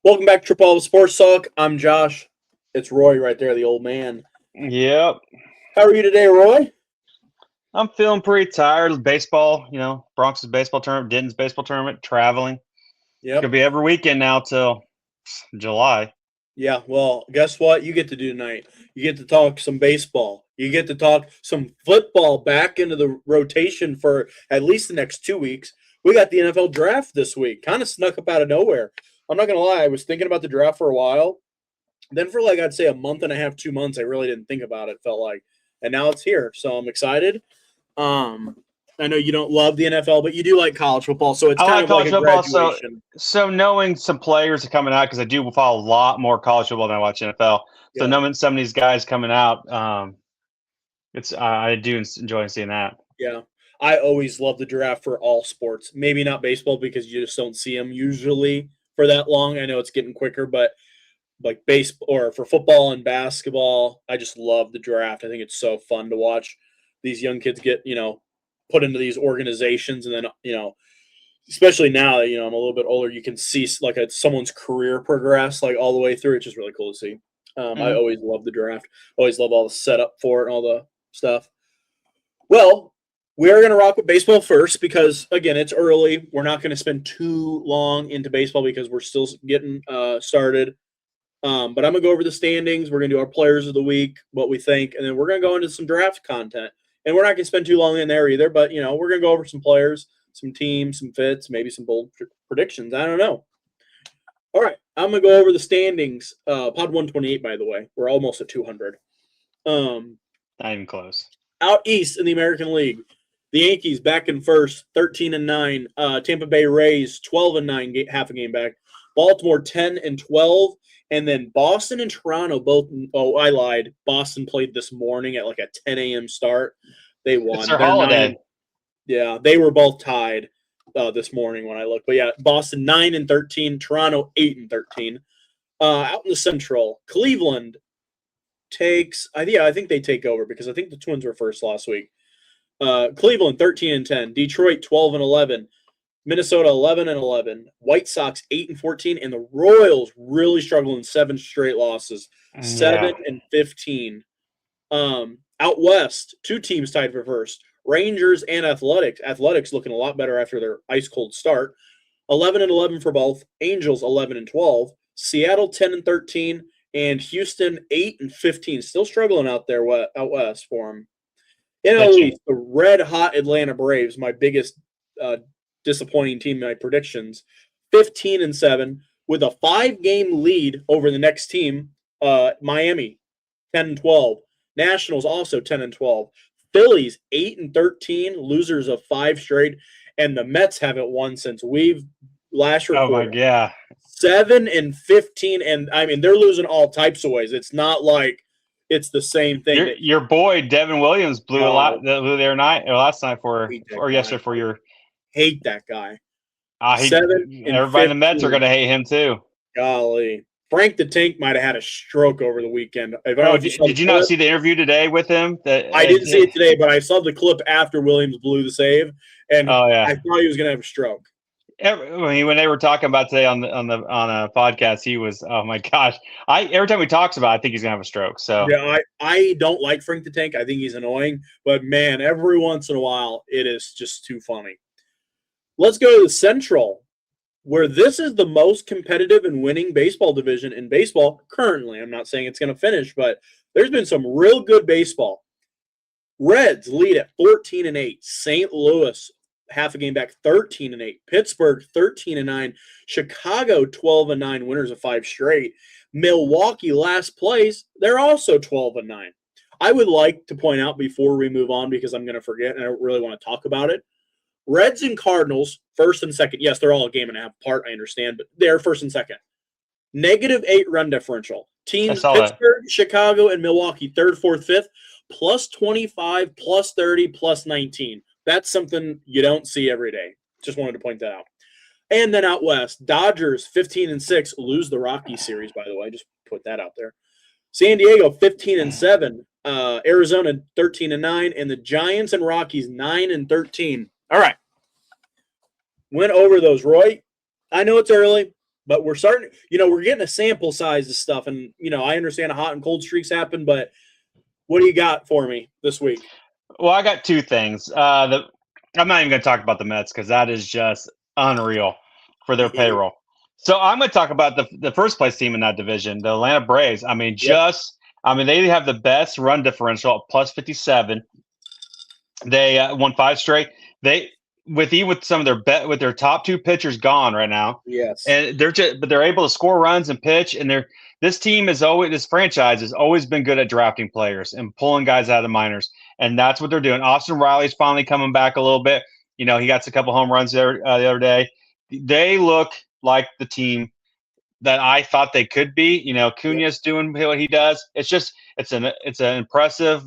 Welcome back to Triple Sports Talk. I'm Josh. It's Roy right there, the old man. Yep. How are you today, Roy? I'm feeling pretty tired. Baseball, Bronx's baseball tournament, Denton's baseball tournament, traveling. Yep. Could be every weekend now till July. Yeah, well, guess what you get to do tonight? You get to talk some baseball. You get to talk some football back into the rotation for at least the next 2 weeks. We got the NFL draft this week. Kind of snuck up out of nowhere. I'm not going to lie. I was thinking about the draft for a while. Then for I'd say a month and a half, 2 months, I really didn't think about it, felt like. And now it's here. So I'm excited. I know you don't love the NFL, but you do like college football, so it's kind of like a graduation. So knowing some players are coming out, because I do follow a lot more college football than I watch NFL. So knowing some of these guys coming out, I do enjoy seeing that. Yeah. I always love the draft for all sports. Maybe not baseball because you just don't see them usually for that long. I know it's getting quicker, but like baseball or for football and basketball, I just love the draft. I think it's so fun to watch these young kids get, put into these organizations. And then, especially now that, I'm a little bit older, you can see someone's career progress all the way through. It's just really cool to see. I always love the draft. Always love all the setup for it and all the stuff. Well, we are going to rock with baseball first because, again, it's early. We're not going to spend too long into baseball because we're still getting started. But I'm going to go over the standings. We're going to do our players of the week, what we think, and then we're going to go into some draft content. And we're not going to spend too long in there either, but, we're going to go over some players, some teams, some fits, maybe some bold predictions. I don't know. All right, I'm going to go over the standings. Pod 128, by the way. We're almost at 200. Not even close. Out east in the American League, the Yankees back in first, 13-9. Tampa Bay Rays, 12-9, half a game back. Baltimore, 10-12. And then Boston and Toronto both – oh, I lied. Boston played this morning at a 10 a.m. start. They won. It's their holiday. Yeah, they were both tied this morning when I looked. But, yeah, Boston 9-13. Toronto 8-13. Out in the Central, Cleveland takes – I think they take over because I think the Twins were first last week. Cleveland 13-10. Detroit 12-11. Minnesota 11-11, White Sox 8-14, and the Royals really struggling 7 straight losses, 7-15. Out west, 2 teams tied for first, Rangers and Athletics. Athletics looking a lot better after their ice cold start. 11-11 for both. Angels 11-12, Seattle 10-13, and Houston 8-15. Still struggling out there out west for them. NL East, the red hot Atlanta Braves, my biggest disappointing team in my predictions, 15-7 with a 5-game lead over the next team. Miami 10-12, Nationals also 10-12, Phillies 8-13, losers of 5 straight, and the Mets haven't won since we've last recorded. Oh my god, 7-15, and I mean they're losing all types of ways. It's not like it's the same thing. Your boy Devin Williams blew a lot last night yesterday for your. Hate that guy. Everybody in the Mets are going to hate him too. Golly. Frank the Tank might have had a stroke over the weekend. Did you not see the interview today with him? I didn't see it today, but I saw the clip after Williams blew the save, and I thought he was going to have a stroke. When they were talking about today on a podcast, he was, oh my gosh! Every time he talks about it, I think he's gonna have a stroke. So yeah, I don't like Frank the Tank. I think he's annoying, but man, every once in a while, it is just too funny. Let's go to the Central, where this is the most competitive and winning baseball division in baseball currently. I'm not saying it's going to finish, but there's been some real good baseball. Reds lead at 14-8. St. Louis, half a game back, 13-8. Pittsburgh, 13-9. Chicago, 12-9, winners of 5 straight. Milwaukee, last place, they're also 12-9. I would like to point out before we move on, because I'm going to forget and I don't really want to talk about it, Reds and Cardinals, first and second. Yes, they're all a game and a half apart, I understand, but they're first and second. -8 run differential. Teams Pittsburgh, Chicago, and Milwaukee, third, fourth, fifth, +25, +30, +19. That's something you don't see every day. Just wanted to point that out. And then out west, Dodgers, 15-6, lose the Rockies series, by the way. Just put that out there. San Diego, 15-7. Arizona, 13-9. And the Giants and Rockies, 9-13. All right. Went over those, Roy. I know it's early. but we're starting. We're getting a sample size of stuff, and I understand hot and cold streaks happen, but what do you got for me this week? Well, I got two things. I'm not even going to talk about the Mets because that is just unreal for their payroll. So I'm going to talk about the first place team in that division, the Atlanta Braves. I mean, they have the best run differential at plus 57. They won 5 straight. With some of their top 2 pitchers gone right now. Yes, and they're able to score runs and pitch. And this franchise has always been good at drafting players and pulling guys out of the minors, and that's what they're doing. Austin Riley's finally coming back a little bit. He got a couple home runs there the other day. They look like the team that I thought they could be. Cunha's doing what he does. It's an impressive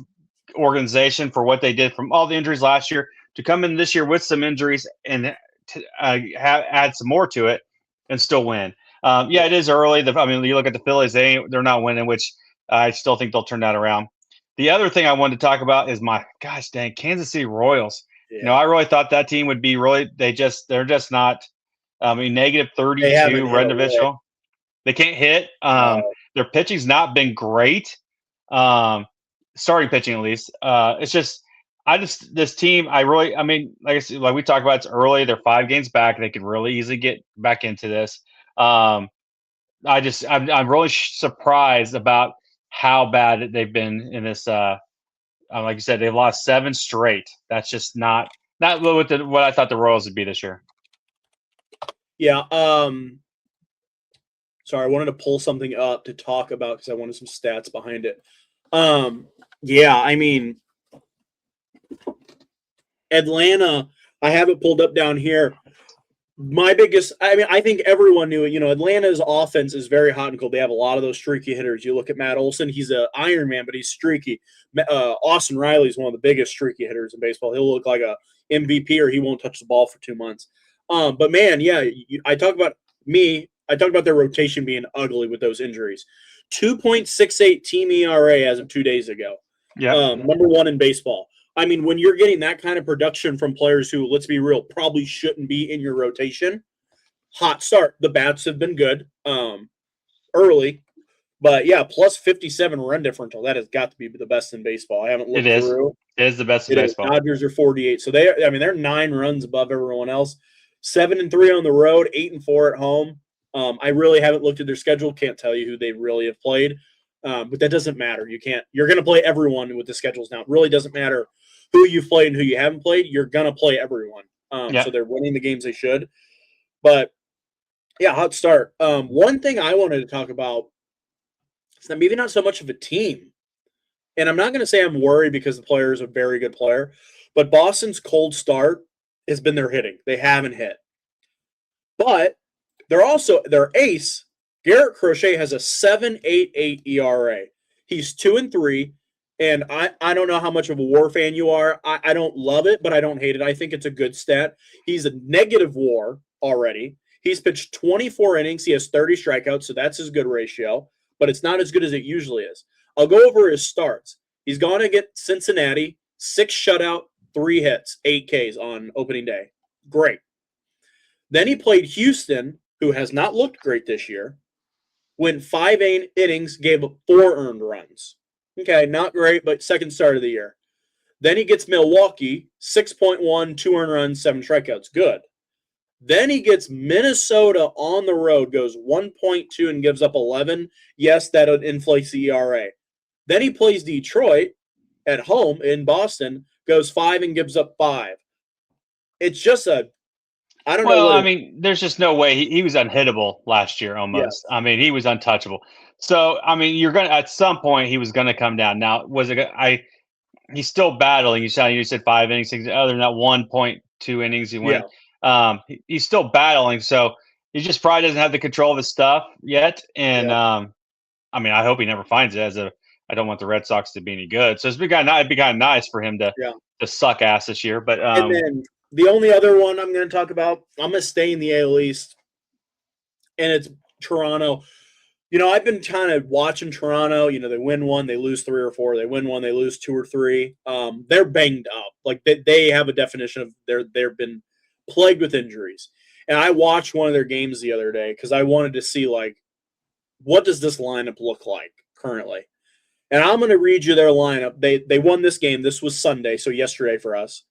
organization for what they did from all the injuries last year to come in this year with some injuries and to add some more to it and still win. It is early. You look at the Phillies; they're not winning, which I still think they'll turn that around. The other thing I wanted to talk about is my gosh dang Kansas City Royals. Yeah. I really thought that team would be they're just not. Negative 32 run differential. They can't hit. Their pitching's not been great. Starting pitching at least. It's just this team. Like I said, like we talked about, it's early. They're 5 games back. They could really easily get back into this. I'm really surprised about how bad they've been in this. Like you said, they've lost 7 straight. That's just not what I thought the Royals would be this year. Yeah. Sorry, I wanted to pull something up to talk about because I wanted some stats behind it. Atlanta, I have it pulled up down here. I think everyone knew it. Atlanta's offense is very hot and cold. They have a lot of those streaky hitters. You look at Matt Olson, he's an Iron Man, but he's streaky. Austin Riley is one of the biggest streaky hitters in baseball. He'll look like a MVP or he won't touch the ball for 2 months. But man, I talk about their rotation being ugly with those injuries. 2.68 team ERA as of 2 days ago. Yeah. Number 1 in baseball. When you're getting that kind of production from players who, let's be real, probably shouldn't be in your rotation, hot start. The bats have been good early. But, plus 57 run differential. That has got to be the best in baseball. I haven't looked through. It is the best in baseball. Dodgers are 48. So, they're 9 runs above everyone else. 7-3 on the road, 8-4 at home. I really haven't looked at their schedule. Can't tell you who they really have played. But that doesn't matter. You're going to play everyone with the schedules now. It really doesn't matter who you've played and who you haven't played. You're going to play everyone. So they're winning the games they should. But, hot start. One thing I wanted to talk about is that maybe not so much of a team. And I'm not going to say I'm worried because the player is a very good player. But Boston's cold start has been their hitting. They haven't hit. But their ace, Garrett Crochet, has a 7.88 ERA. He's 2-3, and I don't know how much of a WAR fan you are. I don't love it, but I don't hate it. I think it's a good stat. He's a negative WAR already. He's pitched 24 innings. He has 30 strikeouts, so that's his good ratio, but it's not as good as it usually is. I'll go over his starts. He's gone to get Cincinnati, 6 shutout, 3 hits, 8 Ks on opening day. Great. Then he played Houston, who has not looked great this year, went 5 innings, gave up 4 earned runs. Okay, not great, but second start of the year. Then he gets Milwaukee, 6.1, 2 earned runs, 7 strikeouts. Good. Then he gets Minnesota on the road, goes 1.2 and gives up 11. Yes, that inflates the ERA. Then he plays Detroit at home in Boston, goes 5 and gives up 5. It's just I don't know. Well, there's just no way he was unhittable last year almost. Yes. He was untouchable. So, you're going to, at some point, he was going to come down. Now, he's still battling. You said 5 innings. Other than that 1.2 innings he went. Yeah. He's still battling. So, he just probably doesn't have the control of his stuff yet. And, I hope he never finds it I don't want the Red Sox to be any good. So, it'd be kind of nice for him to suck ass this year. But, and then the only other one I'm going to talk about, I'm going to stay in the AL East, and it's Toronto. I've been kind of watching Toronto. They win 1, they lose 3 or 4. They win 1, they lose 2 or 3. They're banged up. Like they have a definition of they've been plagued with injuries. And I watched one of their games the other day because I wanted to see, like, what does this lineup look like currently? And I'm going to read you their lineup. They won this game. This was Sunday, so yesterday for us.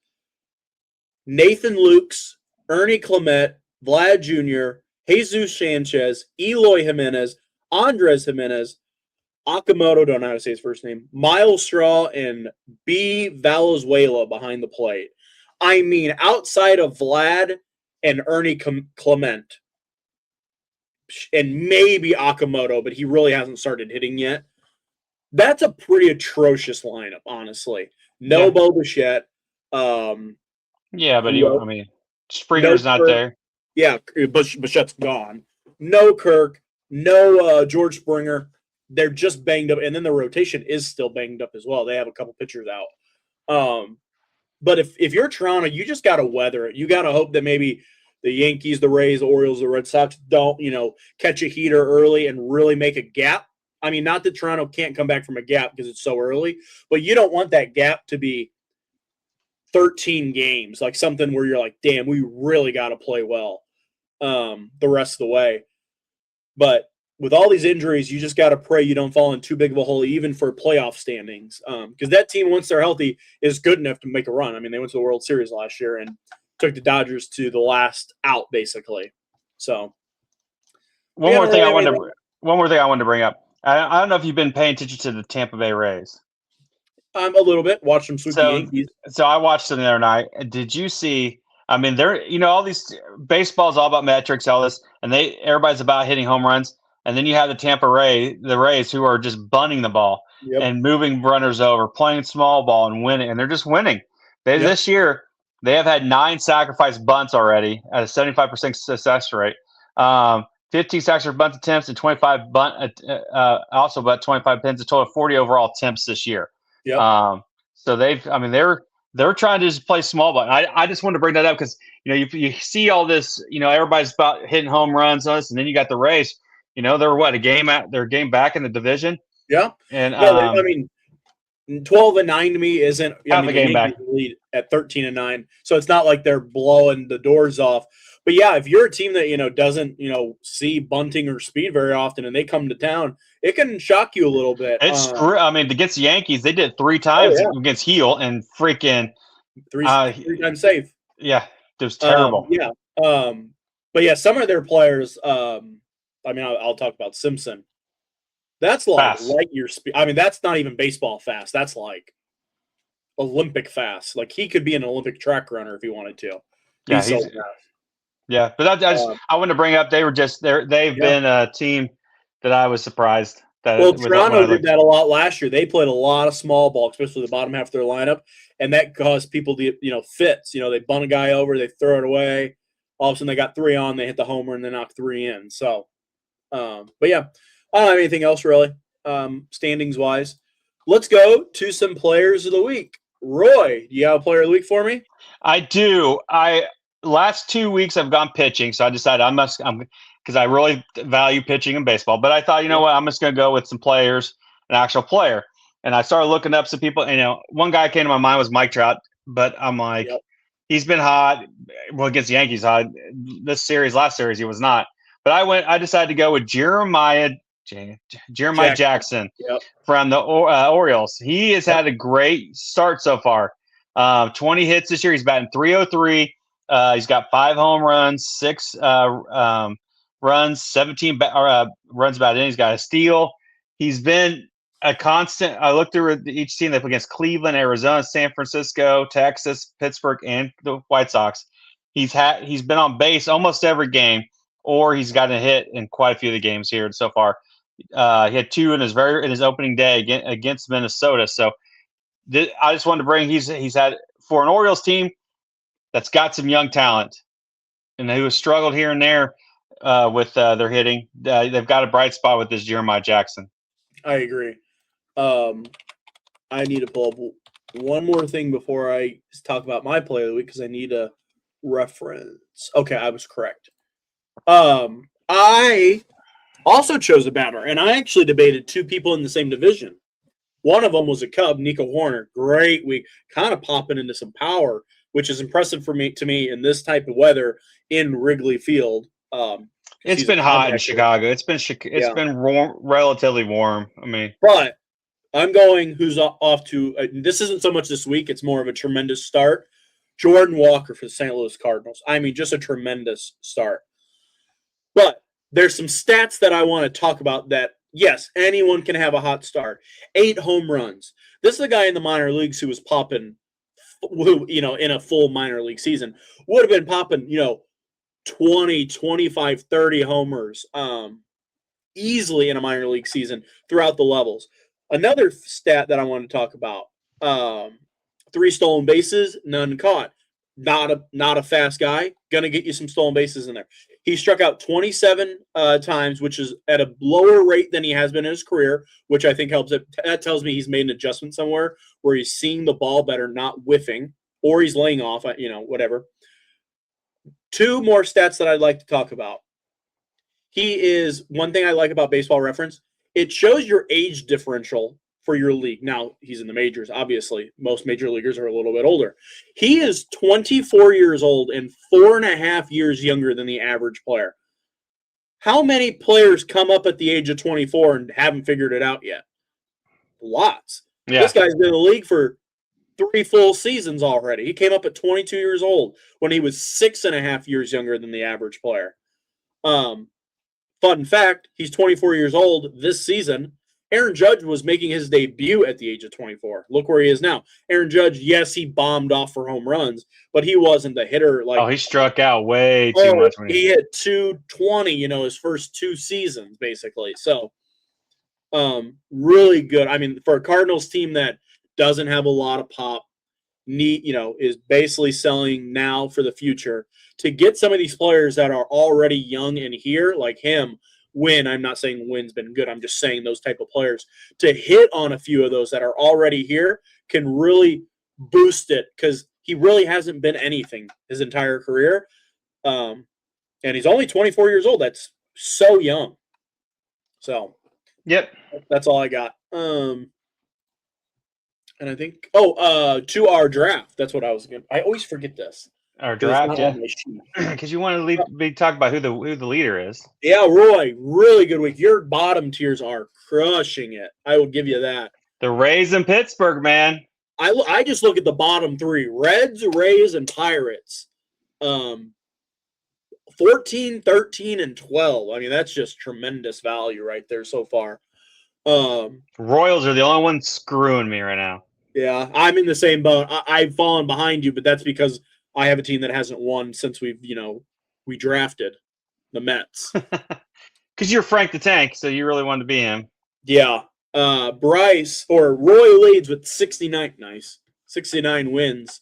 Nathan Lukes, Ernie Clement, Vlad Jr., Jesus Sanchez, Eloy Jimenez, Andres Jimenez, Akamoto, don't know how to say his first name, Miles Straw, and B. Valenzuela behind the plate. I mean, outside of Vlad and Ernie Clement, and maybe Akamoto, but he really hasn't started hitting yet. That's a pretty atrocious lineup, honestly. No Bo Bichette. Yeah, but I mean, Springer's no not Kirk. there. Yeah, Bichette's gone. No Kirk. No George Springer. They're just banged up, and then the rotation is still banged up as well. They have a couple pitchers out. But if you're Toronto, you just got to weather it. You got to hope that maybe the Yankees, the Rays, the Orioles, the Red Sox don't, catch a heater early and really make a gap. I mean, not that Toronto can't come back from a gap because it's so early, but you don't want that gap to be 13 games, like something where you're like, damn, we really got to play well the rest of the way. But with all these injuries, you just got to pray you don't fall in too big of a hole, even for playoff standings. Because that team, once they're healthy, is good enough to make a run. I mean, they went to the World Series last year and took the Dodgers to the last out, basically. So, one more thing I wanted to bring up. I don't know if you've been paying attention to the Tampa Bay Rays. A little bit. Watch them sweep the Yankees. So I watched them the other night. Did you see? I mean, they're all these baseball's all about metrics, all this, and everybody's about hitting home runs. And then you have the Rays, who are just bunting the ball and moving runners over, playing small ball and winning, and they're just winning. This year they have had 9 sacrifice bunts already at a 75% success rate. 15 sacrifice bunt attempts and 25 also about 25 pins, a total of 40 overall attempts this year. Yep. So they're trying to just play small ball. I just wanted to bring that up because you see all this, everybody's about hitting home runs on us, and then you got the Rays. They're a game back in the division. Yeah. And I mean, 12-9 to me isn't. Half a game back. Lead at 13-9, so it's not like they're blowing the doors off. But yeah, if you're a team that doesn't see bunting or speed very often, and they come to town, it can shock you a little bit. I mean, against the Yankees, they did 3 times against Heel and freaking 3 times safe. Yeah, it was terrible. But yeah, some of their players. I mean, I'll talk about Simpson. That's like light year speed. I mean, that's not even baseball fast. That's like Olympic fast. Like he could be an Olympic track runner if he wanted to. He's so fast. Yeah, but I wanted to bring up they've been a team that I was surprised that. Well, Toronto did that a lot last year. They played a lot of small ball, especially the bottom half of their lineup, and that caused people to fits. They bunt a guy over, they throw it away. All of a sudden, they got 3 on, they hit the homer, and they knocked 3 in. So, but yeah, I don't have anything else really, standings wise. Let's go to some players of the week. Roy, do you have a player of the week for me? I do. Last 2 weeks I've gone pitching, so I decided because I really value pitching in baseball. But I thought, what, I'm just going to go with some players, an actual player. And I started looking up some people. And, one guy came to my mind was Mike Trout, but I'm like, he's been hot. Well, against the Yankees, hot. Last series, he was not. But I decided to go with Jeremiah Jackson from the Orioles. He has had a great start so far. 20 hits this year. He's batting .303. He's got 5 home runs, 6 runs, 17 runs batted in. He's got a steal. He's been a constant. I looked through each team they play against: Cleveland, Arizona, San Francisco, Texas, Pittsburgh, and the White Sox. He's been on base almost every game, or he's gotten a hit in quite a few of the games here so far. He had 2 in his opening day against Minnesota. So I just wanted to bring. He's had, for an Orioles team that's got some young talent, and who has struggled here and there with their hitting. They've got a bright spot with this Jeremiah Jackson. I agree. I need to pull up one more thing before I talk about my player of the week because I need a reference. Okay, I was correct. I also chose a batter, and I actually debated 2 people in the same division. One of them was a Cub, Nico Horner. Great week, kind of popping into some power which is impressive to me in this type of weather in Wrigley Field. It's been hot in Chicago. It's been relatively warm. I mean, but I'm going who's off to this isn't so much this week, it's more of a tremendous start. Jordan Walker for the St. Louis Cardinals. I mean, just a tremendous start. But there's some stats that I want to talk about that, yes, anyone can have a hot start. 8 home runs. This is a guy in the minor leagues who was popping, in a full minor league season, would have been popping, 20, 25, 30 homers easily in a minor league season throughout the levels. Another stat that I want to talk about, 3 stolen bases, none caught. Not a fast guy. Going to get you some stolen bases in there. He struck out 27 times, which is at a lower rate than he has been in his career, which I think helps. That tells me he's made an adjustment somewhere where he's seeing the ball better, not whiffing, or he's laying off, whatever. 2 more stats that I'd like to talk about. He is, one thing I like about Baseball Reference, it shows your age differential for your league. Now, he's in the majors, obviously. Most major leaguers are a little bit older. He is 24 years old and 4.5 years younger than the average player. How many players come up at the age of 24 and haven't figured it out yet? Lots. Yeah. This guy's been in the league for 3 full seasons already. He came up at 22 years old when he was 6.5 years younger than the average player. Fun fact, he's 24 years old this season. Aaron Judge was making his debut at the age of 24. Look where he is now. Aaron Judge, yes, he bombed off for home runs, but he wasn't the hitter. He struck out way too much. He hit 220, his first 2 seasons, basically. So, really good. I mean, for a Cardinals team that doesn't have a lot of pop, is basically selling now for the future, to get some of these players that are already young and here, like him, I'm not saying Wynn's been good, I'm just saying those type of players, to hit on a few of those that are already here can really boost it, because he really hasn't been anything his entire career. And he's only 24 years old. That's so young. So, yep. That's all I got. And I think, to our draft. That's what I was going to. I always forget this. Our draft, yeah. Because you want to talk about who the leader is. Yeah, Roy, really good week. Your bottom tiers are crushing it. I will give you that. The Rays in Pittsburgh, man. I just look at the bottom 3: Reds, Rays, and Pirates. 14, 13, and 12. I mean, that's just tremendous value right there so far. Royals are the only ones screwing me right now. Yeah, I'm in the same boat. I've fallen behind you, but that's because I have a team that hasn't won since we drafted the Mets. Because you're Frank the Tank, so you really wanted to be him. Yeah. Roy leads with 69 wins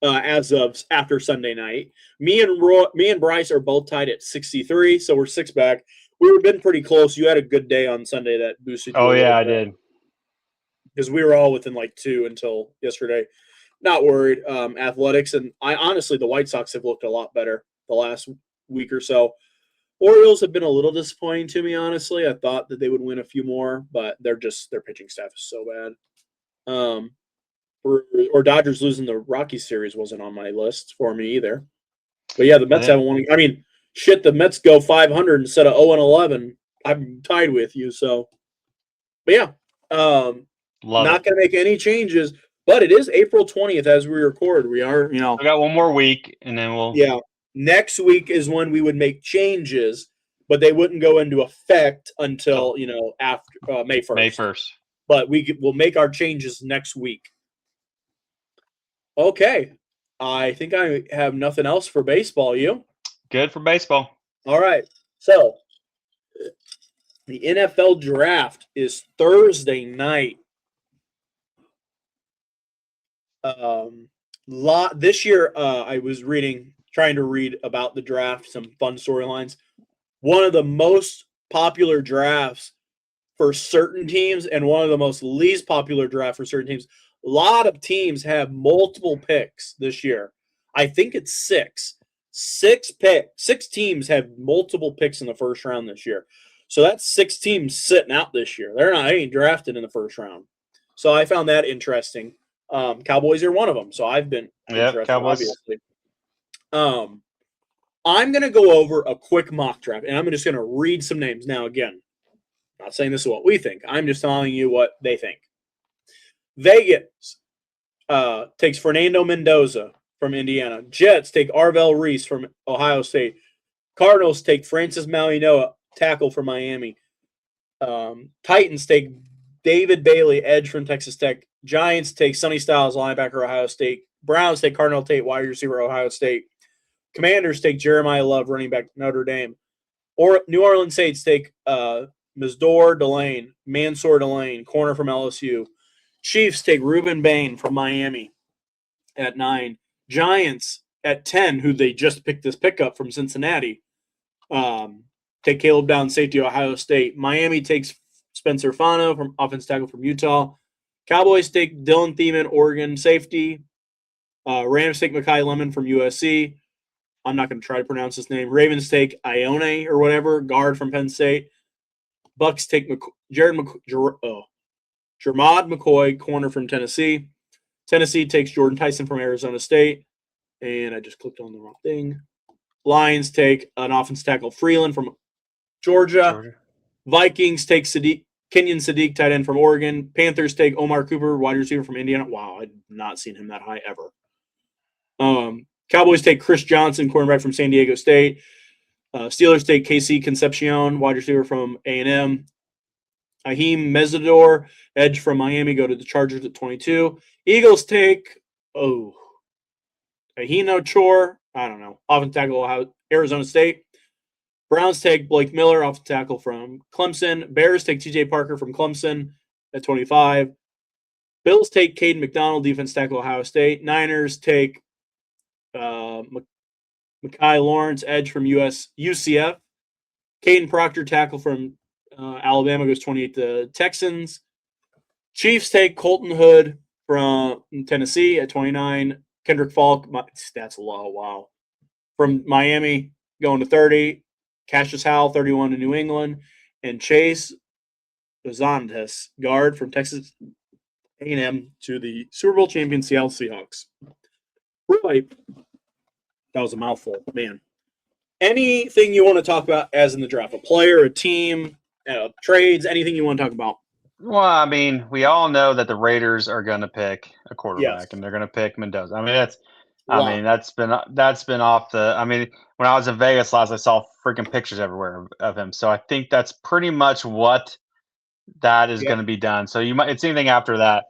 as of after Sunday night. Me and Bryce are both tied at 63, so we're 6 back. We've been pretty close. You had a good day on Sunday that boosted you. Oh, yeah, I did. Because we were all within 2 until yesterday. Not worried. Athletics, and honestly, the White Sox have looked a lot better the last week or so. Orioles have been a little disappointing to me, honestly. I thought that they would win a few more, but their pitching staff is so bad. Or Dodgers losing the Rockies series wasn't on my list for me either. But yeah, the Mets haven't won. I mean, shit, the Mets go 500 instead of 0-11. I'm tied with you, so. But yeah, not going to make any changes. But it is April 20th as we record. We are, We got one more week, and then we'll. Yeah. Next week is when we would make changes, but they wouldn't go into effect until, after May 1st. May 1st. But we'll make our changes next week. Okay. I think I have nothing else for baseball. You? Good for baseball. All right. So, the NFL draft is Thursday night. This year, I was trying to read about the draft, some fun storylines. One of the most popular drafts for certain teams and one of the most least popular drafts for certain teams. A lot of teams have multiple picks this year. I think it's 6. 6 teams have multiple picks in the first round this year. So that's 6 teams sitting out this year. They ain't drafted in the first round. So I found that interesting. Cowboys are one of them, so I've been interested, Cowboys. obviously. I'm going to go over a quick mock draft, and I'm just going to read some names. Now, again, not saying this is what we think. I'm just telling you what they think. Vegas takes Fernando Mendoza from Indiana. Jets take Arvell Reese from Ohio State. Cardinals take Francis Malinoa, tackle from Miami. Titans take David Bailey, edge from Texas Tech. Giants take Sonny Styles, linebacker, Ohio State. Browns take Cardinal Tate, wide receiver, Ohio State. Commanders take Jeremiah Love, running back, Notre Dame. Or New Orleans Saints take Mansour Delane, corner from LSU. Chiefs take Reuben Bain from Miami at 9. Giants at 10, who they just picked this pickup from Cincinnati. Take Caleb Downs, safety, Ohio State. Miami takes Spencer Fano, from offensive tackle from Utah. Cowboys take Dylan Thiemann, Oregon, safety. Rams take Mekhi Lemon from USC. I'm not going to try to pronounce his name. Ravens take Ione or whatever, guard from Penn State. Bucks take Jermod McCoy, corner from Tennessee. Tennessee takes Jordan Tyson from Arizona State. And I just clicked on the wrong thing. Lions take an offensive tackle, Freeland from Georgia. Vikings take Kenyon Sadiq, tight end from Oregon. Panthers take Omar Cooper, wide receiver from Indiana. Wow, I've not seen him that high ever. Cowboys take Chris Johnson, cornerback from San Diego State. Steelers take KC Concepcion, wide receiver from A&M. Aheem Mesidor, edge from Miami, go to the Chargers at 22. Eagles take, Ahino Chor, I don't know, offensive tackle, Arizona State. Browns take Blake Miller, offensive tackle from Clemson. Bears take TJ Parker from Clemson at 25. Bills take Caden McDonald, defense tackle, Ohio State. Niners take Mekhi Lawrence, edge from UCF. Caden Proctor, tackle from Alabama, goes 28 to Texans. Chiefs take Colton Hood from Tennessee at 29. Kendrick Falk, that's low, wow. From Miami, going to 30. Cassius Howell, 31 to New England. And Chase Bazantes, guard from Texas A&M to the Super Bowl champion Seattle Seahawks. Really, that was a mouthful, man. Anything you want to talk about as in the draft? A player, a team, trades, anything you want to talk about? Well, I mean, we all know that the Raiders are going to pick a quarterback, Yes. and they're going to pick Mendoza. I mean, that's been off the. I mean, when I was in Vegas last, I saw freaking pictures everywhere of him. So I think that's pretty much what that is going to be done. So it's anything after that.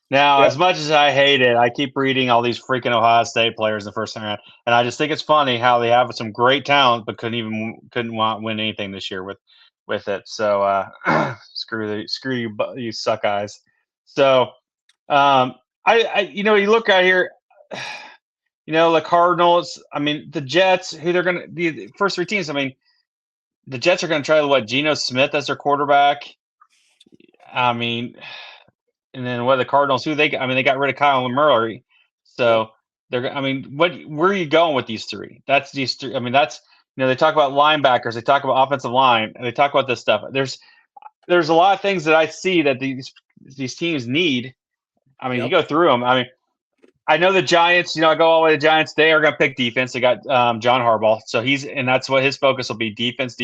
Now, as much as I hate it, I keep reading all these freaking Ohio State players in the first round, and I just think it's funny how they have some great talent, but couldn't win anything this year with it. So screw you suck eyes. So you look out here, the Cardinals. I mean, the Jets, who they're going to be the first three teams. I mean, the Jets are going to try Geno Smith as their quarterback. I mean. And then the Cardinals, they got rid of Kyle Murray. So where are you going with these three? That's these three. I mean, they talk about linebackers, they talk about offensive line, and they talk about this stuff. There's a lot of things that I see that these teams need. I mean, you go through them. I mean, I know the Giants, I go all the way to the Giants. They are going to pick defense. They got John Harbaugh. So that's what his focus will be, defense,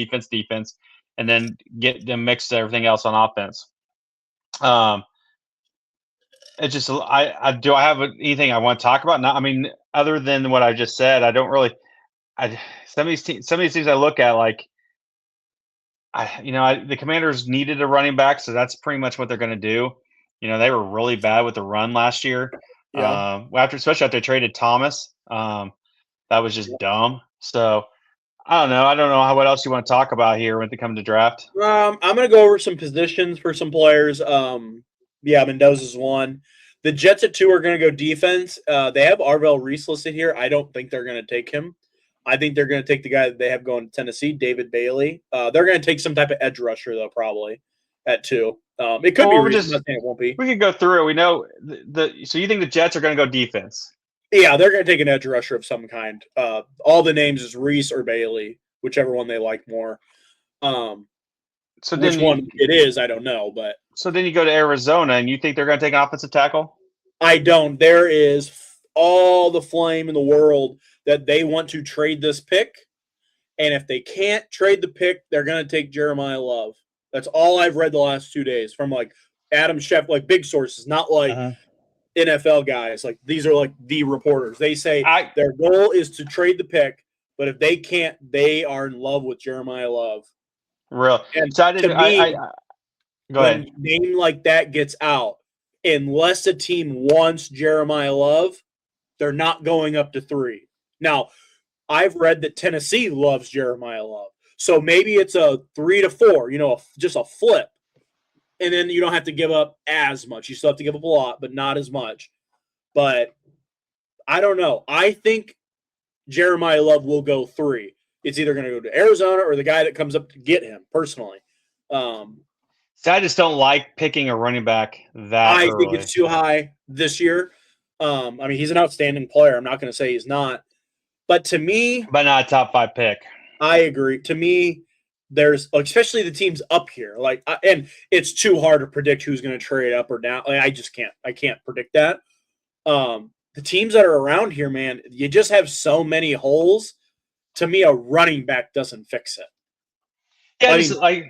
and then get them mixed to everything else on offense. It's just do I have anything I want to talk about? No, I mean, other than what I just said, I don't really. Some of these teams I look at the Commanders needed a running back, so that's pretty much what they're going to do. They were really bad with the run last year. Yeah. Especially after they traded Thomas, that was just dumb. So I don't know. What else you want to talk about here when it comes to draft. I'm going to go over some positions for some players. Mendoza's one. The Jets at 2 are going to go defense. They have Arvell Reese listed here. I don't think they're going to take him. I think they're going to take the guy that they have going to Tennessee, David Bailey. They're going to take some type of edge rusher, though, probably at 2. It could be Reese. I'm not saying it won't be. We could go through it. We know so you think the Jets are going to go defense? Yeah, they're going to take an edge rusher of some kind. All the names is Reese or Bailey, whichever one they like more. So which one it is, I don't know, but so then you go to Arizona, and you think they're going to take an offensive tackle? I don't. There is all the flame in the world that they want to trade this pick. And if they can't trade the pick, they're going to take Jeremiah Love. That's all I've read the last 2 days from like Adam Schefter, like big sources, not like NFL guys. Like these are like the reporters. They say their goal is to trade the pick, but if they can't, they are in love with Jeremiah Love. Real. And So to me, go ahead. when a name like that gets out, unless a team wants Jeremiah Love, they're not going up to 3. Now, I've read that Tennessee loves Jeremiah Love. So maybe it's a 3 to 4, just a flip. And then you don't have to give up as much. You still have to give up a lot, but not as much. But I don't know. I think Jeremiah Love will go 3. It's either going to go to Arizona or the guy that comes up to get him, personally. So I just don't like picking a running back that I early. think it's too high this year. He's an outstanding player. I'm not going to say he's not. But to me, but not a top 5 pick. I agree. To me, there's especially the teams up here, and it's too hard to predict who's going to trade up or down. I just can't. I can't predict that. The teams that are around here, man, you just have so many holes. To me, a running back doesn't fix it. Yeah,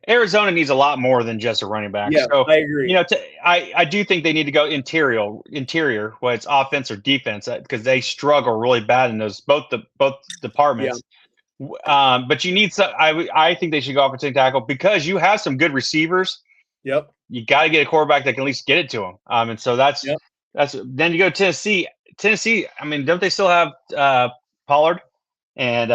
Arizona needs a lot more than just a running back. Yeah, so, I agree. I do think they need to go interior, whether it's offense or defense, because they struggle really bad in those both departments. Yeah. But you need some. I think they should go offensive tackle because you have some good receivers. Yep. You got to get a quarterback that can at least get it to them. And so that's then you go to Tennessee. Tennessee. I mean, don't they still have Pollard? And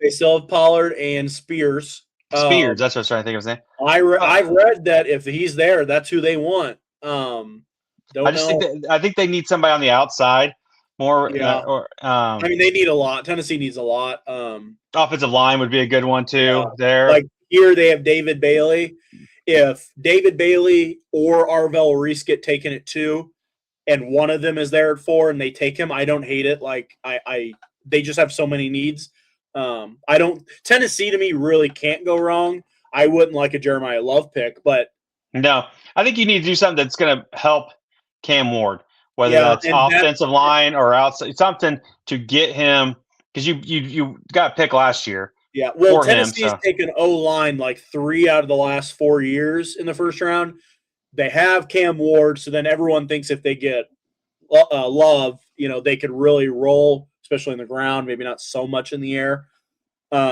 they still have Pollard and Spears. That's what I was trying to think of his name. I've read that if he's there, that's who they want. I think they need somebody on the outside more. Yeah. They need a lot. Tennessee needs a lot. Offensive line would be a good one too. There, like here they have David Bailey. If David Bailey or Arvell Reese get taken at 2, and one of them is there at 4, and they take him, I don't hate it. They just have so many needs. Tennessee to me really can't go wrong. I wouldn't like a Jeremiah Love pick, but no, I think you need to do something that's going to help Cam Ward, whether that's offensive line or outside, something to get him, because you got a pick last year. Yeah, well, Tennessee's taken O-line 3 out of the last 4 years in the first round. They have Cam Ward, so then everyone thinks if they get Love, they could really roll, especially in the ground, maybe not so much in the air,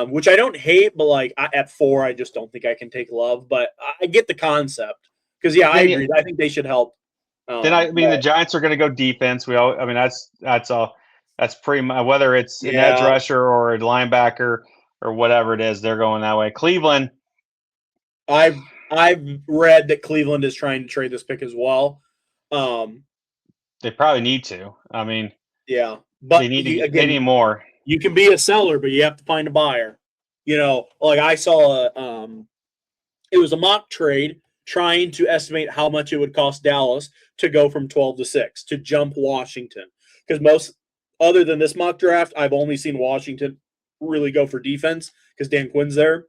which I don't hate, but at 4, I just don't think I can take Love. But I get the concept because, I agree. I think they should help. The Giants are going to go defense. That's all. That's pretty much whether it's an edge rusher or a linebacker or whatever it is, they're going that way. Cleveland. I've read that Cleveland is trying to trade this pick as well. They probably need to. Yeah. But they need more. You can be a seller, but you have to find a buyer. I saw it was a mock trade trying to estimate how much it would cost Dallas to go from 12 to 6 to jump Washington. Because other than this mock draft, I've only seen Washington really go for defense because Dan Quinn's there.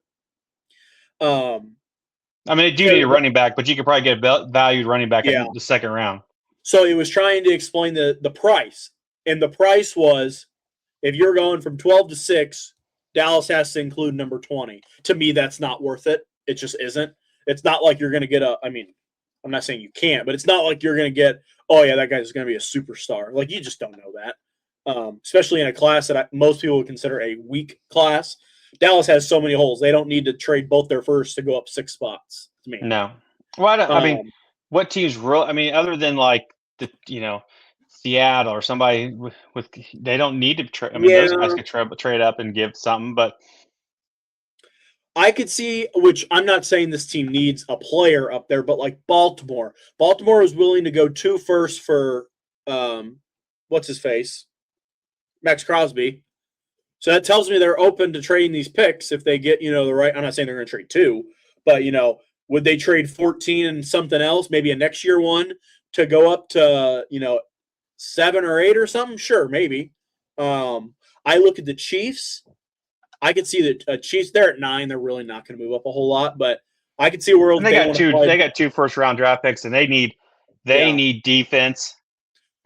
They do need a running back, but you could probably get a valued running back in the second round. So it was trying to explain the price. And the price was, if you're going from 12 to 6, Dallas has to include number 20. To me, that's not worth it. It just isn't. It's not like you're going to get I'm not saying you can't, but it's not like you're going to get, that guy's going to be a superstar. You just don't know that. Especially in a class that most people would consider a weak class. Dallas has so many holes. They don't need to trade both their firsts to go up 6 spots. To me. No. Well, what teams other than Seattle or somebody with they don't need to trade. Those guys could trade up and give something, but I could see, which I'm not saying this team needs a player up there, but Baltimore. Baltimore is willing to go 2 firsts for what's his face? Max Crosby. So that tells me they're open to trading these picks if they get, the right. I'm not saying they're going to trade 2, but would they trade 14 and something else, maybe a next year one, to go up to 7 or 8 or something? Sure, maybe. I look at the Chiefs. I could see the Chiefs. They're at 9. They're really not going to move up a whole lot, but I could see a world. They got 2 first round draft picks, and they need defense.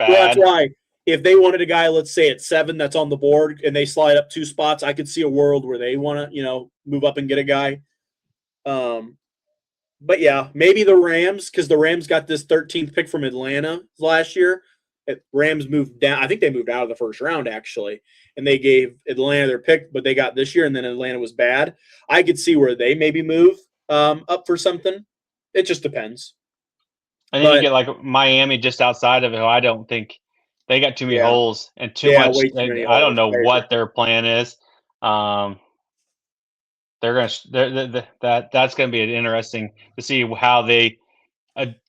bad. Well, that's why if they wanted a guy, let's say at 7, that's on the board, and they slide up 2 spots, I could see a world where they want to, move up and get a guy. But yeah, maybe the Rams, because the Rams got this 13th pick from Atlanta last year. Rams moved down. I think they moved out of the first round, actually, and they gave Atlanta their pick, but they got this year, and then Atlanta was bad. I could see where they maybe move up for something. It just depends. And then you get like Miami just outside of it. I don't think they got too many holes and too much. Way too many I don't holes. know what their plan is. That's going to be interesting to see how they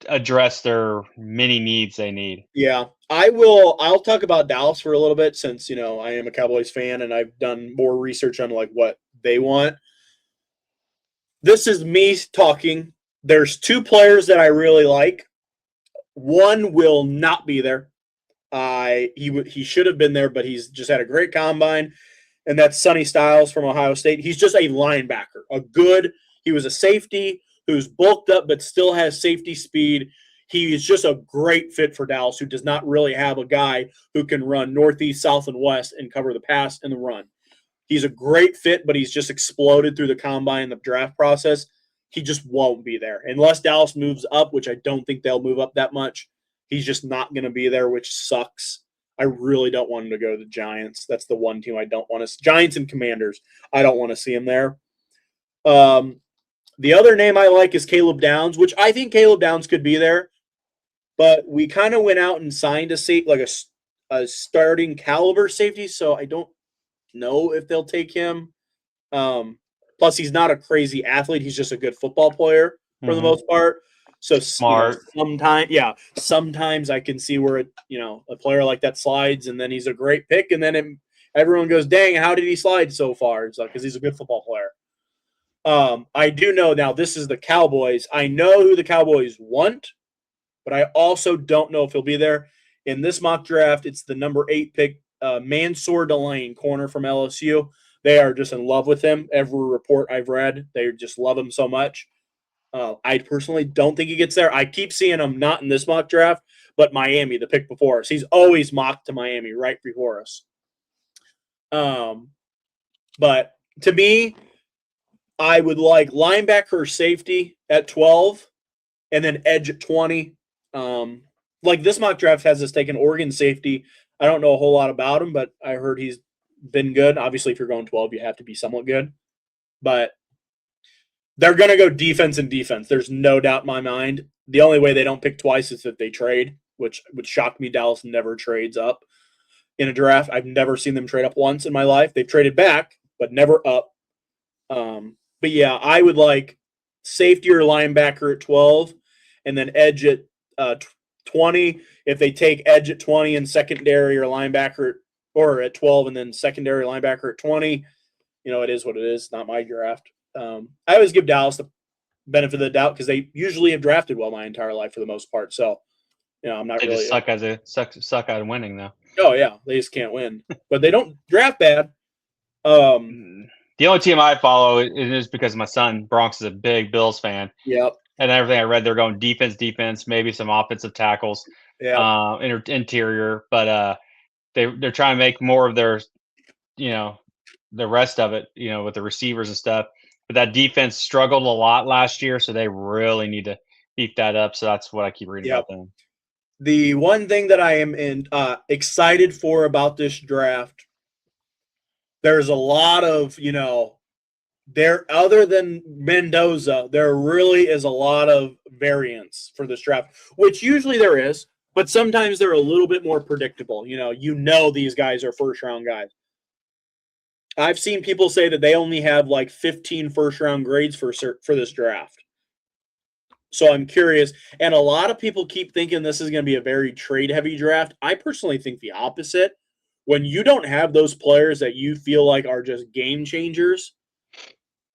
address their many needs they need. Yeah, I'll talk about Dallas for a little bit since, I am a Cowboys fan and I've done more research on like what they want. This is me talking. There's 2 players that I really like. One will not be there. He should have been there, but he's just had a great combine, and that's Sonny Styles from Ohio State. He's just a linebacker. He was a safety who's bulked up but still has safety speed. He is just a great fit for Dallas, who does not really have a guy who can run northeast, south, and west and cover the pass and the run. He's a great fit, but he's just exploded through the combine and the draft process. He just won't be there. Unless Dallas moves up, which I don't think they'll move up that much. He's just not going to be there, which sucks. I really don't want him to go to the Giants. That's the one team I don't want to – Giants and Commanders. I don't want to see him there. The other name I like is Caleb Downs, which I think Caleb Downs could be there. But we kind of went out and signed a starting caliber safety, so I don't know if they'll take him. Plus, he's not a crazy athlete. He's just a good football player for the most part. So smart. Sometimes I can see where a player like that slides, and then he's a great pick, and then everyone goes, "Dang, how did he slide so far?" It's like because he's a good football player. I do know now. This is the Cowboys. I know who the Cowboys want, but I also don't know if he'll be there in this mock draft. It's the number 8 pick, Mansour Delane, corner from LSU. They are just in love with him. Every report I've read, they just love him so much. I personally don't think he gets there. I keep seeing him not in this mock draft, but Miami, the pick before us. He's always mocked to Miami right before us. But to me, I would like linebacker or safety at 12 and then edge at 20. Like this mock draft has us taking Oregon safety. I don't know a whole lot about him, but I heard he's been good. Obviously, if you're going 12, you have to be somewhat good. But they're going to go defense and defense. There's no doubt in my mind. The only way they don't pick twice is if they trade, which would shock me. Dallas never trades up in a draft. I've never seen them trade up once in my life. They've traded back, but never up. But yeah, I would like safety or linebacker at 12 and then edge at 20. If they take edge at 20 and secondary or linebacker or at 12 and then secondary linebacker at 20, it is what it is. Not my draft. I always give Dallas the benefit of the doubt because they usually have drafted well my entire life for the most part. So, I'm not really suck at winning though. Oh yeah, they just can't win, but they don't draft bad. The only team I follow is because my son Bronx is a big Bills fan. Yep. And everything I read, they're going defense, maybe some offensive tackles, interior, but they're trying to make more of their, the rest of it, with the receivers and stuff. But that defense struggled a lot last year, so they really need to beef that up. So that's what I keep reading about them. The one thing that I am excited for about this draft, there's a lot of, there other than Mendoza, there really is a lot of variance for this draft, which usually there is, but sometimes they're a little bit more predictable. These guys are first-round guys. I've seen people say that they only have like 15 first-round grades for this draft. So I'm curious. And a lot of people keep thinking this is going to be a very trade-heavy draft. I personally think the opposite. When you don't have those players that you feel like are just game changers,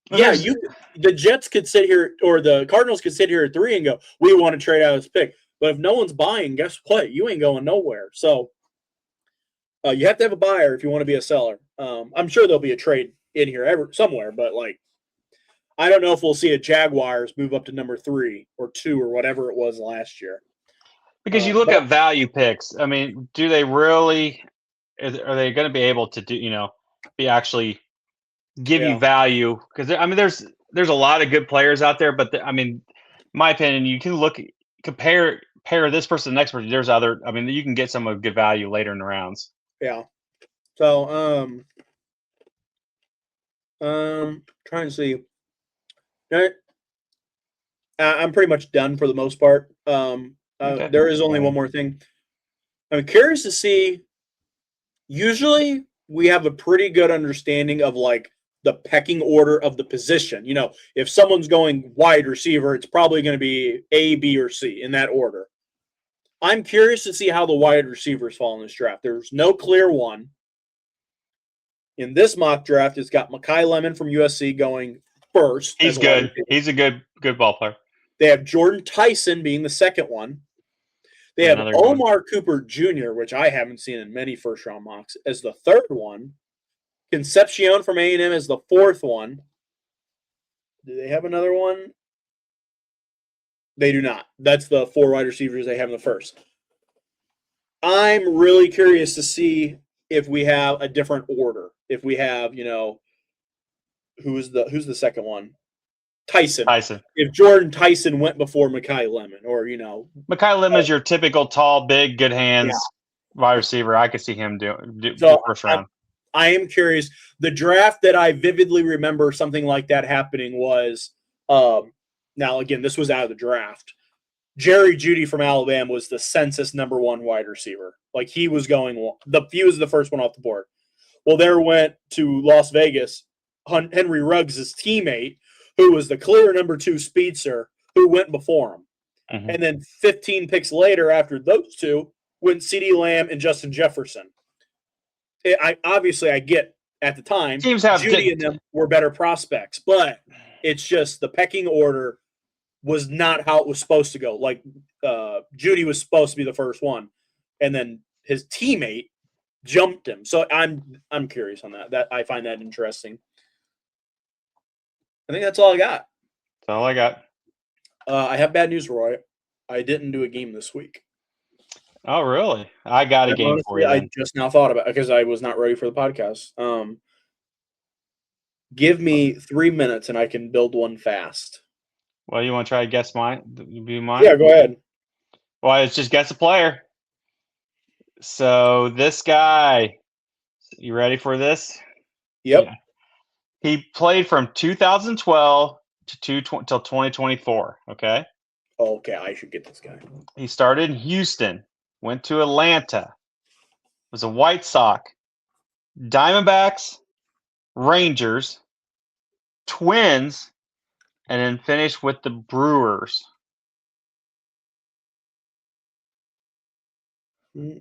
the Jets could sit here or the Cardinals could sit here at 3 and go, we want to trade out this pick. But if no one's buying, guess what? You ain't going nowhere. So you have to have a buyer if you want to be a seller. I'm sure there'll be a trade in here somewhere, but I don't know if we'll see a Jaguars move up to number 3 or 2 or whatever it was last year. Because you look at value picks. I mean, do they really? Are they going to be able to do? Be actually give you value? Because I mean, there's a lot of good players out there, but I mean, my opinion, you can compare this person to the next person. There's other. I mean, you can get some of good value later in the rounds. Yeah. So trying to see. I'm pretty much done for the most part. Okay. There is only one more thing. I'm curious to see. Usually, we have a pretty good understanding of like the pecking order of the position. If someone's going wide receiver, it's probably going to be A, B, or C in that order. I'm curious to see how the wide receivers fall in this draft. There's no clear one. In this mock draft, it's got Mekhi Lemon from USC going first. He's good. He's a good ball player. They have Jordan Tyson being the second one. They have Omar Cooper Jr., which I haven't seen in many first-round mocks, as the third one. Concepcion from A&M as the fourth one. Do they have another one? They do not. That's the 4 wide receivers they have in the first. I'm really curious to see if we have a different order. If we have, who's the second one? Tyson. If Jordan Tyson went before Mekhi Lemon, or Mekhi Lemon is your typical tall, big, good hands wide receiver. I could see him do first round. I am curious. The draft that I vividly remember something like that happening was now again, this was out of the draft. Jerry Jeudy from Alabama was the census number 1 wide receiver. Like he was he was the first one off the board. Well, there went to Las Vegas Henry Ruggs' teammate, who was the clear number 2 speedster, who went before him. Mm-hmm. And then 15 picks later, after those two, went CeeDee Lamb and Justin Jefferson. I get at the time, Jeudy and them were better prospects, but it's just the pecking order was not how it was supposed to go. Like Jeudy was supposed to be the first one, and then his teammate jumped him. So I'm curious on that. That I find that interesting. I think that's all I got. That's all I got. I have bad news, Roy. I didn't do a game this week. Oh, really? I got a game honestly, for you. I just now thought about it because I was not ready for the podcast. Give me 3 minutes and I can build one fast. Well, you want to try to guess mine? Mine? Yeah, go ahead. Well, it's just guess a player. So this guy, you ready for this? Yep. Yeah. He played from 2012 till 2024. Okay. Okay, I should get this guy. He started in Houston, went to Atlanta, was a White Sox, Diamondbacks, Rangers, Twins, and then finished with the Brewers. Mm.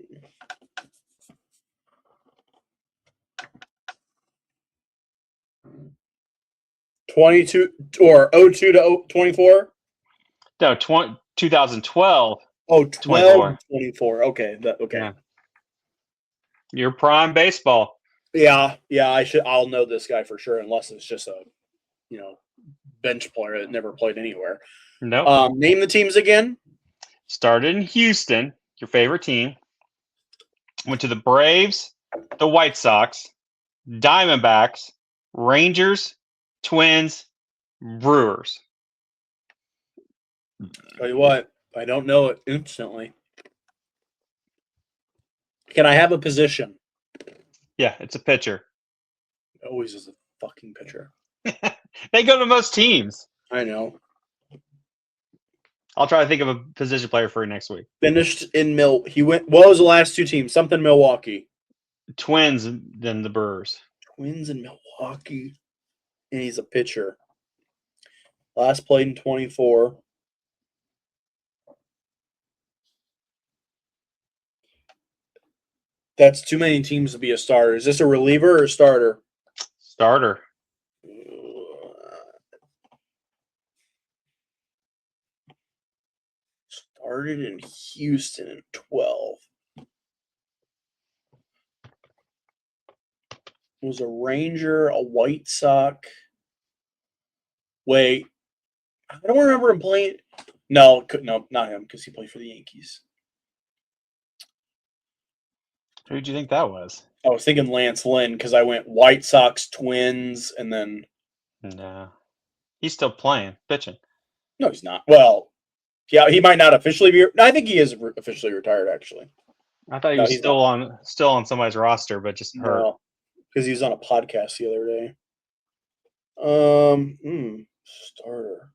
22 or 02 to 24? No, 2012. Oh, 12 24. Okay. Okay. Yeah. Your prime baseball. Yeah. I'll know this guy for sure, unless it's just a, bench player that never played anywhere. No. Name the teams again. Started in Houston, your favorite team. Went to the Braves, the White Sox, Diamondbacks, Rangers, Twins, Brewers. Tell you what, I don't know it instantly. Can I have a position? Yeah, it's a pitcher. It always is a fucking pitcher. They go to most teams. I know. I'll try to think of a position player for you next week. Finished in He went. What was the last 2 teams? Something Milwaukee. Twins, then the Brewers. Twins in Milwaukee, and he's a pitcher. Last played in 24. That's too many teams to be a starter. Is this a reliever or a starter? Starter. Started in Houston in 12. Was a Ranger, a White Sox. Wait, I don't remember him playing. No, not him because he played for the Yankees. Who do you think that was? I was thinking Lance Lynn because I went White Sox, Twins, and then No. He's still playing, pitching. no, he's not. Well, yeah, he might not officially be. No, I think he is officially retired. Actually, I thought he No, was he's still on somebody's roster, but just hurt. no, because he was on a podcast the other day. Starter.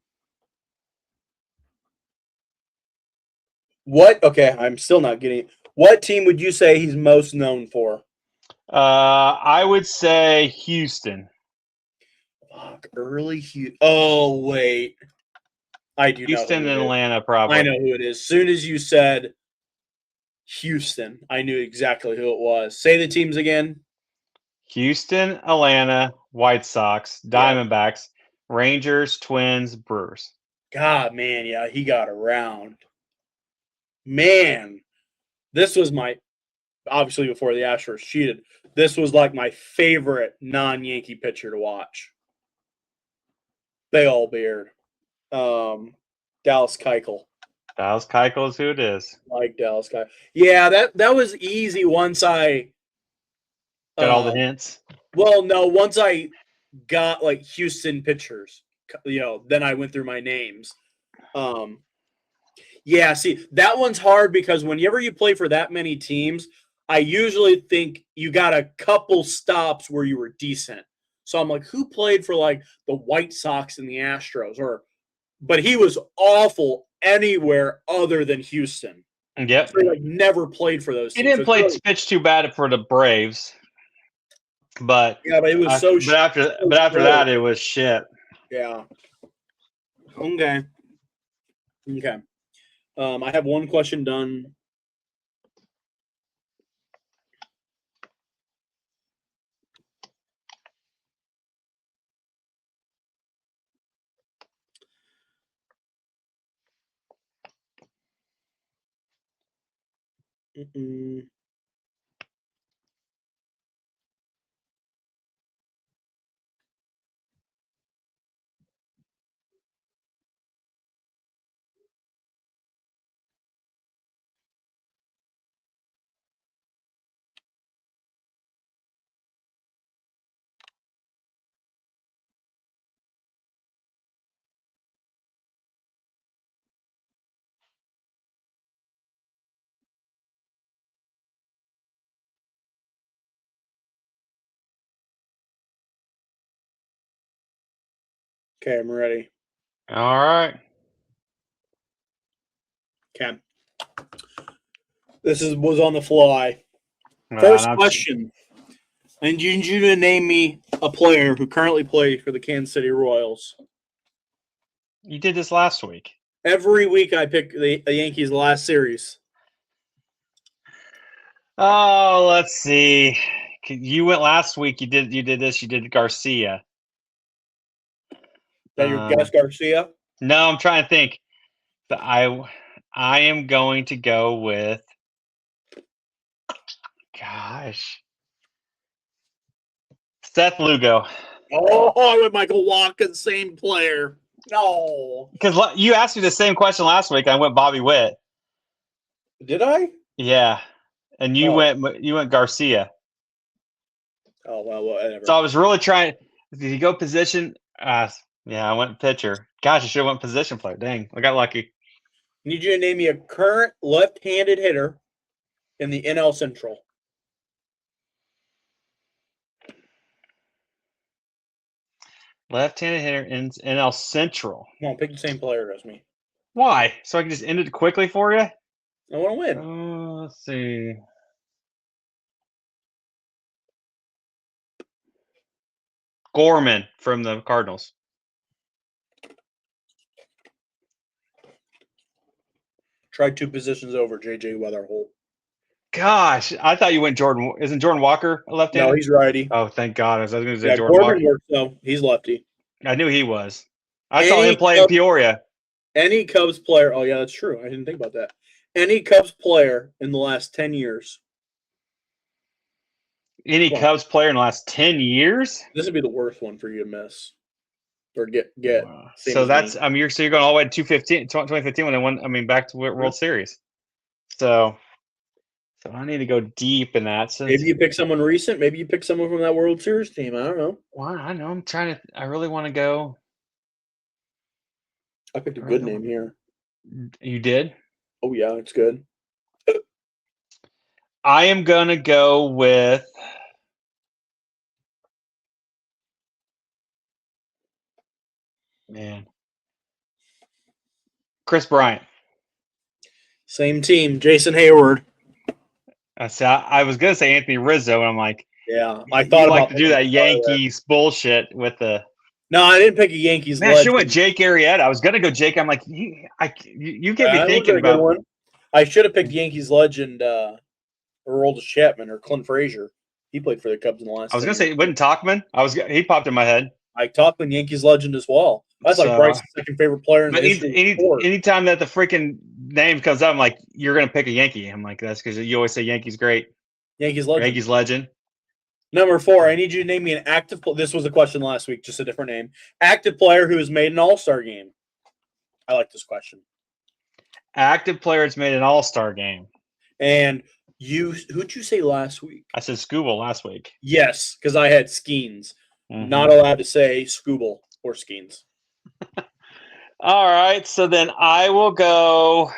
What? Okay, I'm still not getting. What team would you say he's most known for? I would say Houston. Fuck, early Houston. Oh wait, I do Houston know and who it is. Atlanta, probably. I know who it is. As soon as you said Houston, I knew exactly who it was. Say the teams again. Houston, Atlanta, White Sox, Yeah. Diamondbacks, Rangers, Twins, Brewers. God, man, yeah, he got around. Man, this was my obviously before the Astros cheated. This was like my favorite non-Yankee pitcher to watch. They all beard. Dallas Keuchel. Dallas Keuchel is who it is. Like Dallas Keuchel. Yeah, that was easy once I Got all the hints. Well, no, once I got like Houston pitchers, then I went through my names. Yeah, see, that one's hard because whenever you play for that many teams, I usually think you got a couple stops where you were decent. So I'm like, who played for like the White Sox and the Astros? But he was awful anywhere other than Houston. Yep. So he like never played for those teams. He didn't pitch too bad for the Braves. But yeah, but it was so. But after that, it was shit. Yeah. Okay. I have one question done. Okay, I'm ready. All right. Okay. This was on the fly. First question. I need you to name me a player who currently plays for the Kansas City Royals. You did this last week. Every week I pick the Yankees' last series. Oh, let's see. You went last week. You did this. You did Garcia. Is that your guess, Garcia? No, I'm trying to think. I am going to go with. Gosh. Seth Lugo. Oh, I went Michael Watkins, same player. No. Because you asked me the same question last week. I went Bobby Witt. Did I? Yeah. And you went Garcia. Oh, well, whatever. So I was really trying. Did you go position? Yeah, I went pitcher. Gosh, I should have went position player. Dang, I got lucky. I need you to name me a current left-handed hitter in the NL Central. Left-handed hitter in NL Central. Come on, pick the same player as me. Why? So I can just end it quickly for you? I want to win. Let's see. Gorman from the Cardinals. Tried two positions over, J.J. Weatherholt. Gosh, I thought you went Jordan. Isn't Jordan Walker a left-handed? No, he's righty. Oh, thank God. I was going to say Jordan Corbin Walker. works, though. He's lefty. I knew he was. I saw him play in Peoria. Any Cubs player. Oh, yeah, that's true. I didn't think about that. Any Cubs player in the last 10 years. Any Cubs player in the last 10 years? This would be the worst one for you to miss. Or get. Wow. So that's you're going all the way to 2015 when they won. Back to World Series. So So I need to go deep in that. So Maybe you pick someone recent. Maybe you pick someone from that World Series team. I don't know. well, I know I'm trying to. I really want to go. I picked a I good really name here. You did? Oh yeah, it's good. I am gonna go with. Man, Chris Bryant. Same team, Jason Hayward. I was gonna say Anthony Rizzo, and I'm like, Yeah, I you thought like about to do picking that Star there. Yankees bullshit with the. No, I didn't pick a Yankees Man, I should have went legend. Jake Arrieta. I was gonna go Jake. I'm like, you get me That would've thinking been a good about. one. I should have picked Yankees legend Aroldis Chapman or Clint Frazier. He played for the Cubs in the last. I was 10 gonna say years. wasn't Talkman. He popped in my head. Mike Tauchman, Yankees legend as well. That's like So, Bryce's second favorite player in the but history of the sport. anytime that the freaking name comes up, I'm like, you're gonna pick a Yankee. I'm like, that's because you always say Yankees great, Yankees legend. Yankees legend. Number 4, I need you to name me an active. This was a question last week, just a different name. Active player who has made an All-Star game. I like this question. Active players made an All-Star game. And who'd you say last week? I said Scooble last week. Yes, because I had Skeens. Mm-hmm. Not allowed to say Scooble or Skeens. All right, so then I will go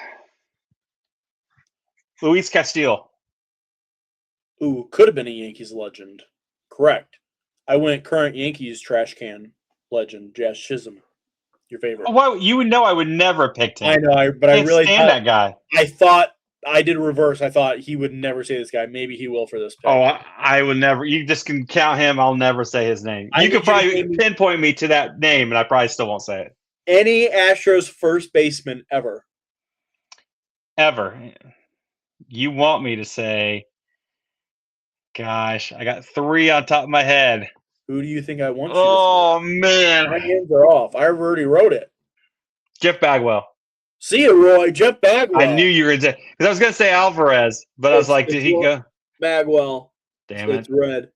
Luis Castillo. Ooh, could have been a Yankees legend. Correct. I went current Yankees trash can legend, Jazz Chisholm. Your favorite. Well, you would know I would never have picked him. I know, but I Can't really stand that guy. I thought I did reverse. I thought he would never say this guy. Maybe he will for this pick. Oh, I would never. You just can count him. I'll never say his name. You could probably pinpoint me to that name, and I probably still won't say it. Any Astros first baseman ever. Ever. You want me to say, gosh, I got 3 on top of my head. Who do you think I want you Oh, to say? man. My hands are off. I already wrote it. Jeff Bagwell. See you, Roy. Jeff Bagwell. I knew you were going to say, because I was going to say Alvarez, but I was like, did he go? Bagwell. Damn it. It's red.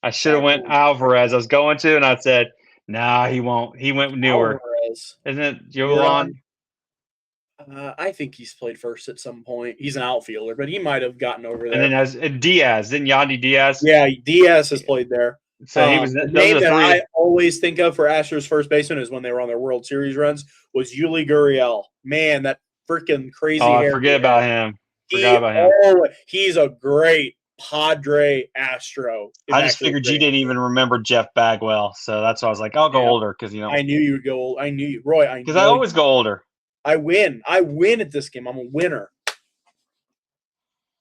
I should have went Alvarez. I was going to, and I said, nah, he won't. He went newer. Alvarez. Isn't it Yolan? I think he's played first at some point. He's an outfielder, but he might have gotten over there. And then as Diaz, didn't Yandy Diaz? Yeah, Diaz has played there. So he was the name that I always think of for Astros first baseman is when they were on their World Series runs was Yuli Gurriel. Man, that freaking crazy hair. I forget about him. He's a great Padre Astro. I just figured you didn't even remember Jeff Bagwell, so that's why I was like, I'll go older because I knew you would go old. I knew you, Roy. Because I always go older. I win. I win at this game. I'm a winner.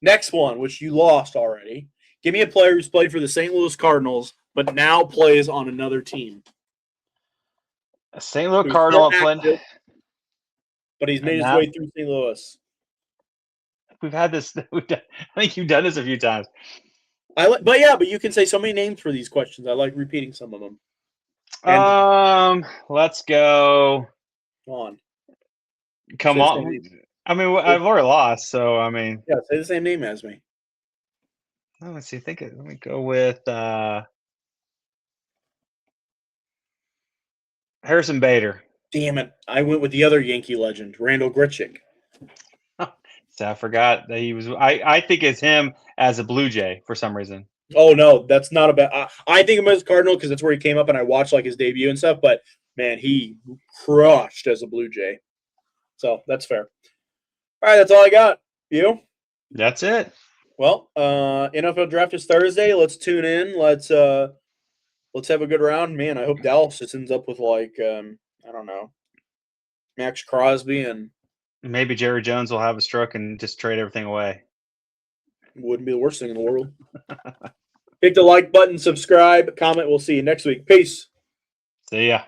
Next one, which you lost already. Give me a player who's played for the St. Louis Cardinals, but now plays on another team. A St. Louis Cardinal played, but he's made his way through St. Louis. We've had this. I think you've done this a few times. But you can say so many names for these questions. I like repeating some of them. Let's go. Come on. I mean, I've already lost, so I mean. Yeah, say the same name as me. Oh, let's see. Let me go with Harrison Bader. Damn it! I went with the other Yankee legend, Randall Grichuk. So I forgot that he was. I think it's him as a Blue Jay for some reason. Oh no, that's not a bad. I think of him as Cardinal because that's where he came up, and I watched like his debut and stuff. But man, he crushed as a Blue Jay. So that's fair. All right, that's all I got. You? That's it. Well, NFL draft is Thursday. Let's tune in. Let's have a good round. Man, I hope Dallas just ends up with like I don't know, Max Crosby and maybe Jerry Jones will have a stroke and just trade everything away. Wouldn't be the worst thing in the world. Hit the like button, subscribe, comment. We'll see you next week. Peace. See ya.